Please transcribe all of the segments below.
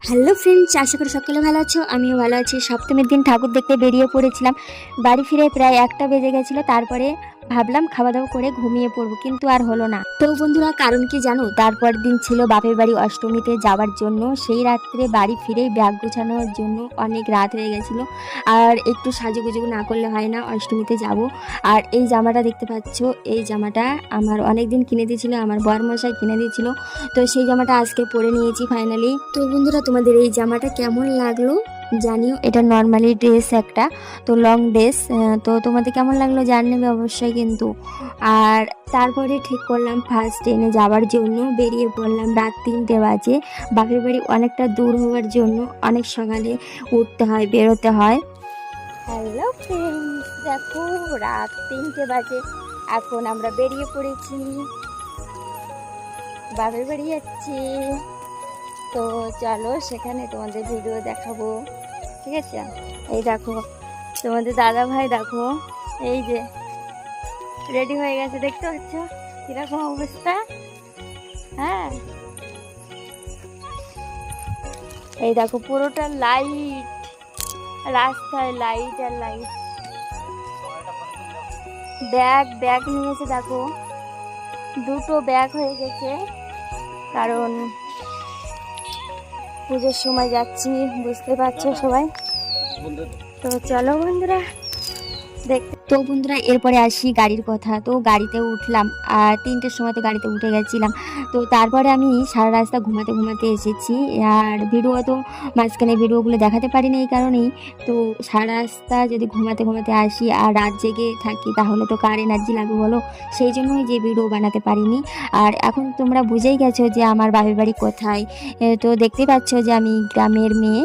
Hello friends, আশা করি সকলে ভালো আছো। আমিও ভালো আছি। সপ্তমীর দিন ঠাকুর দেখতে বেরিয়ে পড়েছিলাম। বাড়ি ফিরে প্রায় 1টা বেজে গেছিলো। তারপরে ভাবলাম খাওয়া দাওয়া করে ঘুমিয়ে পড়বো, কিন্তু আর হলো না। তো বন্ধুরা, কারণ কি জানো? তারপর দিন ছিল বাপের বাড়ি অষ্টমীতে যাওয়ার জন্য। সেই রাত্রে বাড়ি ফিরেই ব্যাগ গোছানোর জন্য অনেক রাত হয়ে গেছিলো। আর একটু সাজুগুজু না করলে হয় না, অষ্টমীতে যাব। আর এই জামাটা দেখতে পাচ্ছ, এই জামাটা আমার অনেক দিন কিনে দিয়েছিল, আমার বরমশাই কিনে দিয়েছিল। তো সেই জামাটা আজকে পরে নিয়েছি ফাইনালি। তো বন্ধুরা, তোমাদের এই জামাটা কেমন লাগলো জানিও। এটা নর্মালি ড্রেস একটা, তো লং ড্রেস। তো তোমাদের কেমন লাগলো জানাবে অবশ্যই কিন্তু। আর তারপরে ঠিক করলাম ফার্স্ট ট্রেনে যাওয়ার জন্য। বেরিয়ে পড়লাম রাত 3টে বাজে। বাপের বাড়ি অনেকটা দূর হওয়ার জন্য অনেক সকালে উঠতে হয়, বেরোতে হয়। হ্যালো ফ্রেন্ডস, দেখো রাত 3টে বাজে, এখন আমরা বেরিয়ে পড়েছি, বাপের বাড়ি যাচ্ছি। তো চলো সেখানে তোমাদের ভিডিও দেখাবো, ঠিক আছে? এই দেখো তোমাদের দাদা ভাই, দেখো এই যে রেডি হয়ে গেছে, দেখতে পাচ্ছ কিরকম অবস্থা? হ্যাঁ, এই দেখো পুরোটা লাইট, রাস্তায় লাইট আর লাইট। ব্যাগ ব্যাগ নিয়েছে, দেখো 2টো ব্যাগ হয়ে গেছে, কারণ পুজোর সময় যাচ্ছি, বুঝতে পারছো সবাই। তো চলো বন্ধুরা দেখতে। তো বন্ধুরা, এরপরে আসি গাড়ির কথা। তো গাড়িতে উঠলাম, আর 3টের সময় তো গাড়িতে উঠে গেছিলাম। তো তারপরে আমি সারা রাস্তা ঘুমাতে ঘুমাতে এসেছি। আর ভিডিও তো মাঝখানে ভিডিওগুলো দেখাতে পারিনি এই কারণেই। তো সারা রাস্তা যদি ঘুমাতে ঘুমাতে আসি আর রাত জেগে থাকি, তাহলে তো কার এনার্জি লাগবে বলো? সেই জন্যই যে ভিডিও বানাতে পারিনি। আর এখন তোমরা বুঝেই গেছো যে আমার বাপের বাড়ি কোথায়। তো দেখতেই পাচ্ছ যে আমি গ্রামের মেয়ে।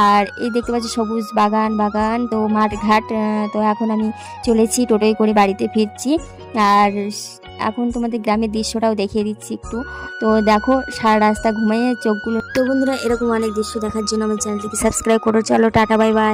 আর এই দেখতে পাচ্ছ সবুজ বাগান বাগান, তো মাঠ ঘাট। তো এখন আমি চলেছি টোটোয় করে, বাড়িতে ফিরছি। আর এখন তোমাদের গ্রামের দৃশ্যটাও দেখিয়ে দিচ্ছি একটু। তো দেখো সারা রাস্তা ঘুমিয়ে চোখগুলো। তো বন্ধুরা, এরকম অনেক দৃশ্য দেখার জন্য আমার চ্যানেলটিকে সাবস্ক্রাইব করো। চলো টাটা, বাই বাই।